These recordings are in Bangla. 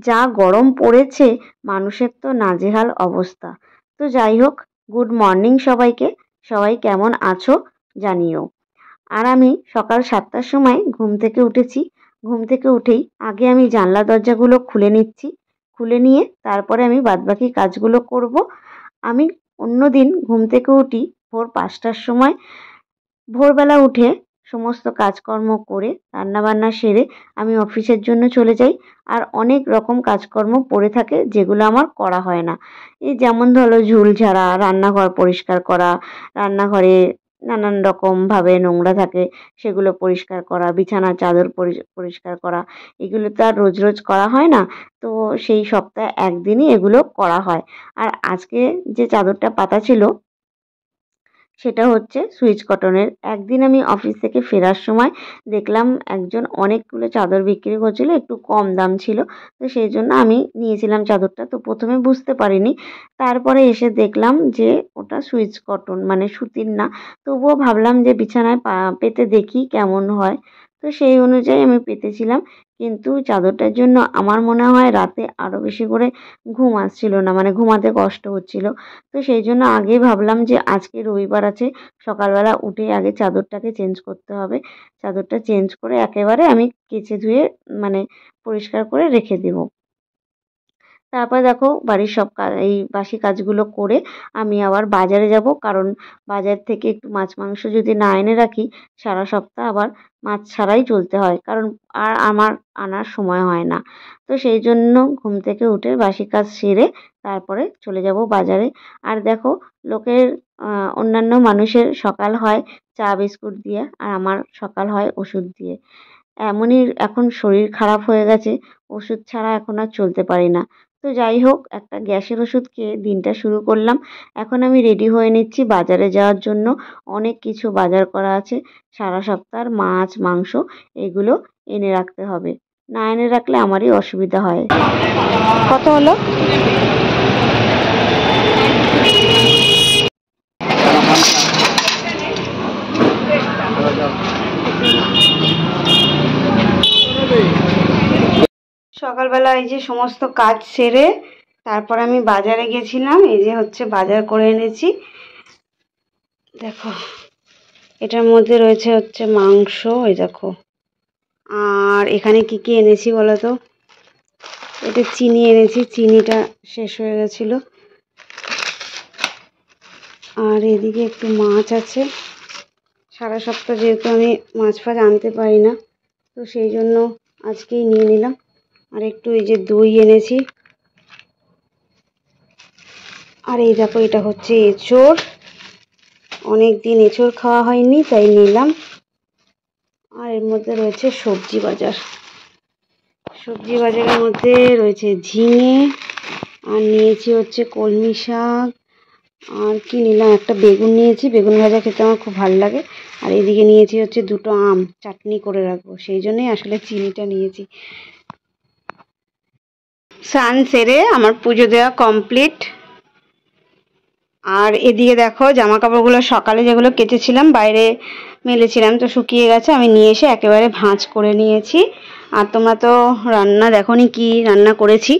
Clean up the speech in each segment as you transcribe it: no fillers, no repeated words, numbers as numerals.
যা গরম পড়েছে, মানুষের তো নাজেহাল অবস্থা। তো যাই হোক, গুড মর্নিং সবাইকে। সবাই কেমন আছো জানিও। আর আমি সকাল 7টার সময় ঘুম থেকে উঠেছি। ঘুম থেকে উঠেই আগে আমি জানলা দরজাগুলো খুলে নিচ্ছি। খুলে নিয়ে তারপরে আমি বাদবাকি কাজগুলো করব। আমি অন্যদিন ঘুম থেকে উঠি ভোর 5টার সময়। ভোরবেলা উঠে সমস্ত কাজকর্ম করে রান্নাবান্না সেরে আমি অফিসের জন্য চলে যাই। আর অনেক রকম কাজকর্ম পড়ে থাকে যেগুলো আমার করা হয় না। এই যেমন ধরো ঝুল ঝাড়া, রান্নাঘর পরিষ্কার করা, রান্নাঘরে নানান রকমভাবে নোংরা থাকে সেগুলো পরিষ্কার করা, বিছানার চাদর পরিষ্কার করা। এগুলো তো আর রোজ রোজ করা হয় না। তো সেই সপ্তাহে একদিনই এগুলো করা হয়। আর আজকে যে চাদরটা পাতা ছিল সেটা হচ্ছে সুইচ কটনের। একদিন আমি অফিস থেকে ফেরার সময় দেখলাম একজন অনেকগুলো চাদর বিক্রি করছিল, একটু কম দাম ছিল। তো সেই জন্য আমি নিয়েছিলাম চাদরটা। তো প্রথমে বুঝতে পারিনি, তারপরে এসে দেখলাম যে ওটা সুইচ কটন, মানে সুতির না। তবুও ভাবলাম যে বিছানায় পেতে দেখি কেমন হয়। তো সেই অনুযায়ী আমি পেতেছিলাম। কিন্তু চাদরটার জন্য আমার মনে হয় রাতে আরও বেশি করে ঘুম আসছিল না, মানে ঘুমাতে কষ্ট হচ্ছিল। তো সেই জন্য আগেই ভাবলাম যে আজকে রবিবার আছে, সকালবেলা উঠে আগে চাদরটাকে চেঞ্জ করতে হবে। চাদরটা চেঞ্জ করে একেবারে আমি কেচে ধুয়ে মানে পরিষ্কার করে রেখে দেবো। তারপরে দেখো বাড়ির সব এই বাসি কাজগুলো করে আমি আবার বাজারে যাব, কারণ বাজার থেকে একটু মাছ মাংস যদি না এনে রাখি সারা সপ্তাহ আবার মাছ ছাড়াই চলতে হয়, কারণ আর আমার আনার সময় হয় না। তো সেই জন্য ঘুম থেকে উঠে বাসি কাজ সেরে তারপরে চলে যাব বাজারে। আর দেখো, লোকের অন্যান্য মানুষের সকাল হয় চা বিস্কুট দিয়ে, আর আমার সকাল হয় ওষুধ দিয়ে। এমনই এখন শরীর খারাপ হয়ে গেছে, ওষুধ ছাড়া এখন আর চলতে পারি না। তো যাই হোক, একটা গ্যাসের ওষুধ খেয়ে দিনটা শুরু করলাম। এখন আমি রেডি হয়ে নিচ্ছি বাজারে যাওয়ার জন্য। অনেক কিছু বাজার করা আছে, সারা সপ্তাহের মাছ মাংস এগুলো এনে রাখতে হবে। না এনে রাখলে আমারই অসুবিধা হয়। কত হলো? সকালবেলা এই যে সমস্ত কাজ সেরে তারপর আমি বাজারে গেছিলাম। এই যে হচ্ছে বাজার করে এনেছি, দেখো এটার মধ্যে রয়েছে হচ্ছে মাংস, এই দেখো। আর এখানে কি কি এনেছি বলো তো? এটা চিনি এনেছি, চিনিটা শেষ হয়ে গেছিল। আর এদিকে একটু মাছ আছে। সারা সপ্তাহ যেহেতু আমি মাছ ফাছ আনতে পারি না, তো সেই জন্য আজকেই নিয়ে নিলাম। আর একটু এই যে দই এনেছি। আর এই দেখো, এটা হচ্ছে এঁচোড়। অনেক দিন এঁচোড় খাওয়া হয়নি তাই নিলাম। আর এর মধ্যে রয়েছে সবজি বাজার। সবজি বাজারের মধ্যে রয়েছে ঝিঙে, আর নিয়েছি হচ্ছে কলমি শাক। আর কি নিলাম, একটা বেগুন নিয়েছি, বেগুন ভাজা খেতে আমার খুব ভালো লাগে। আর এদিকে নিয়েছি হচ্ছে দুটো আম, চাটনি করে রাখবো, সেই জন্যই আসলে চিনিটা নিয়েছি। স্নান সেরে আমার পুজো দেওয়া কমপ্লিট। আর এদিকে দেখো জামা কাপড়গুলো সকালে যেগুলো কেচেছিলাম বাইরে মেলেছিলাম, তো শুকিয়ে গেছে। আমি নিয়ে এসে একেবারে ভাঁজ করে নিয়েছি। আর তোমরা তো রান্না দেখোনি কি রান্না করেছি,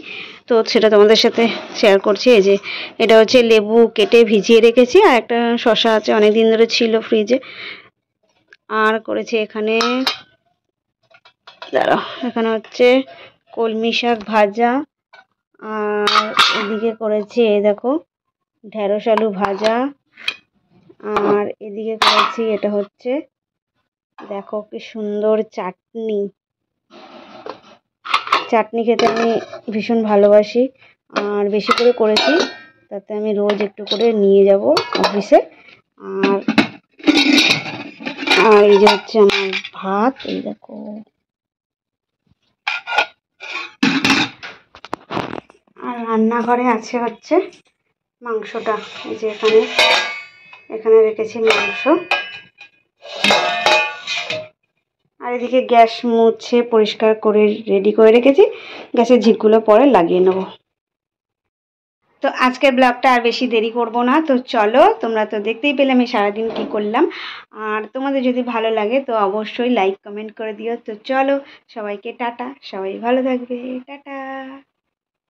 তো সেটা তোমাদের সাথে শেয়ার করছি। এই যে এটা হচ্ছে লেবু কেটে ভিজিয়ে রেখেছি, আর একটা শসা আছে, অনেক দিন ধরে ছিল ফ্রিজে। আর করেছি এখানে, দাঁড়াও, এখানে হচ্ছে কলমি শাক ভাজা। আর এদিকে করেছি এই দেখো ঢেঁড়স আলু ভাজা। আর এদিকে করেছি এটা হচ্ছে, দেখো কি সুন্দর চাটনি। চাটনি খেতে আমি ভীষণ ভালোবাসি, আর বেশি করে করেছি, তাতে আমি রোজ একটু করে নিয়ে যাব অফিসে। আর আর এই যে হচ্ছে আমার ভাত, এই দেখো। আর রান্নাঘরে আছে হচ্ছে মাংসটা, এই যে এখানে রেখেছি মাংস। আর এদিকে গ্যাস মুছে পরিষ্কার করে রেডি করে রেখেছি। গ্যাসের ঝিকগুলো পরে লাগিয়ে নেব। তো আজকের ব্লগটা আর বেশি দেরি করব না, তো চলো, তোমরা তো দেখতেই পেলে আমি সারাদিন কী করলাম। আর তোমাদের যদি ভালো লাগে তো অবশ্যই লাইক কমেন্ট করে দিও। তো চলো, সবাইকে টাটা, সবাই ভালো থাকবে, টাটা।